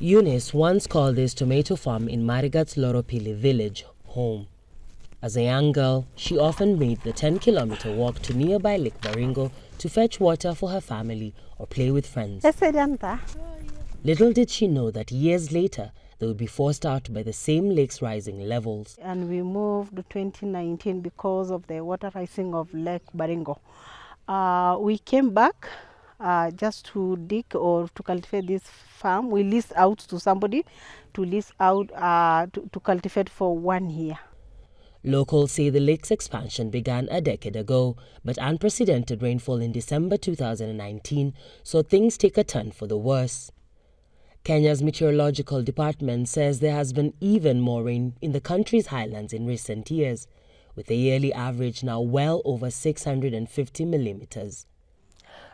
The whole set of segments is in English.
Eunice once called this tomato farm in Marigat's Loropili village home. As a young girl, she often made the 10-kilometer walk to nearby Lake Baringo to fetch water for her family or play with friends. Little did she know that years later, they would be forced out by the same lake's rising levels. And we moved to 2019 because of the water rising of Lake Baringo. We came back just to dig or to cultivate this farm. We leased out to somebody to lease out to cultivate for 1 year. Locals say the lake's expansion began a decade ago, but unprecedented rainfall in December 2019 saw things take a turn for the worse. Kenya's meteorological department says there has been even more rain in the country's highlands in recent years, with a yearly average now well over 650 millimeters.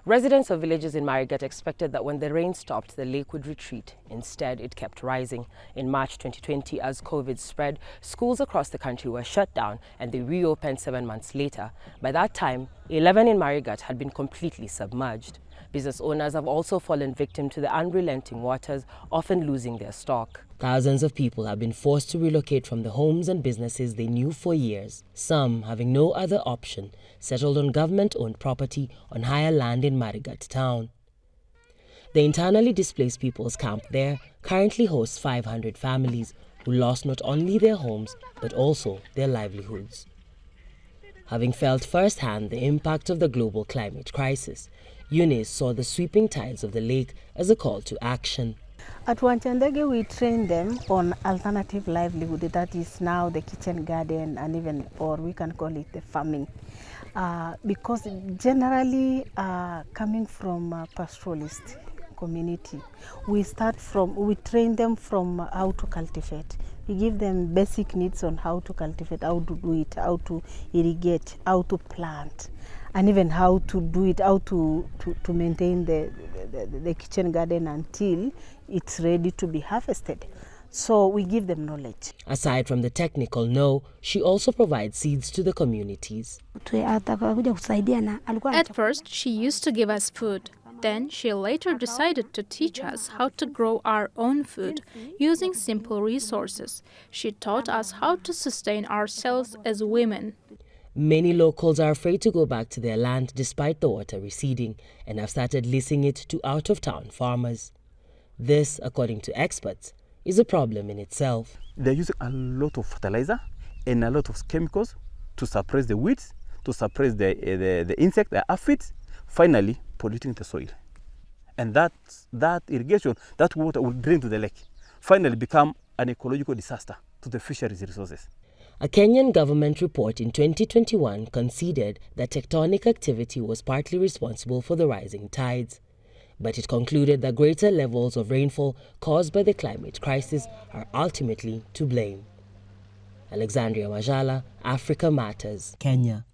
Residents of villages in Marigat expected that when the rain stopped, the lake would retreat. Instead, it kept rising. In March 2020, as COVID spread, schools across the country were shut down and they reopened 7 months later. By that time, 11 in Marigat had been completely submerged. Business owners have also fallen victim to the unrelenting waters, often losing their stock. Thousands of people have been forced to relocate from the homes and businesses they knew for years. Some, having no other option, settled on government-owned property on higher land in Marigat town. The internally displaced people's camp there currently hosts 500 families who lost not only their homes but also their livelihoods. Having felt firsthand the impact of the global climate crisis, Eunice saw the sweeping tides of the lake as a call to action. At Wanchandege, we train them on alternative livelihood, that is now the kitchen garden and even, or we can call it the farming. Because generally coming from a pastoralist community, we train them from how to cultivate. We give them basic needs on how to cultivate, how to do it, how to irrigate, how to plant, and even how to do it, how to maintain the kitchen garden until it's ready to be harvested. So we give them knowledge. Aside from the technical know, she also provides seeds to the communities. At first, she used to give us food. Then she later decided to teach us how to grow our own food using simple resources. She taught us how to sustain ourselves as women. Many locals are afraid to go back to their land despite the water receding and have started leasing it to out-of-town farmers. This, according to experts, is a problem in itself. They're using a lot of fertilizer and a lot of chemicals to suppress the weeds, to suppress the insect, the aphids, finally polluting the soil. And that irrigation, that water will drain to the lake, finally become an ecological disaster to the fisheries resources. A Kenyan government report in 2021 conceded that tectonic activity was partly responsible for the rising tides. But it concluded that greater levels of rainfall caused by the climate crisis are ultimately to blame. Alexandria Majalla, Africa Matters, Kenya.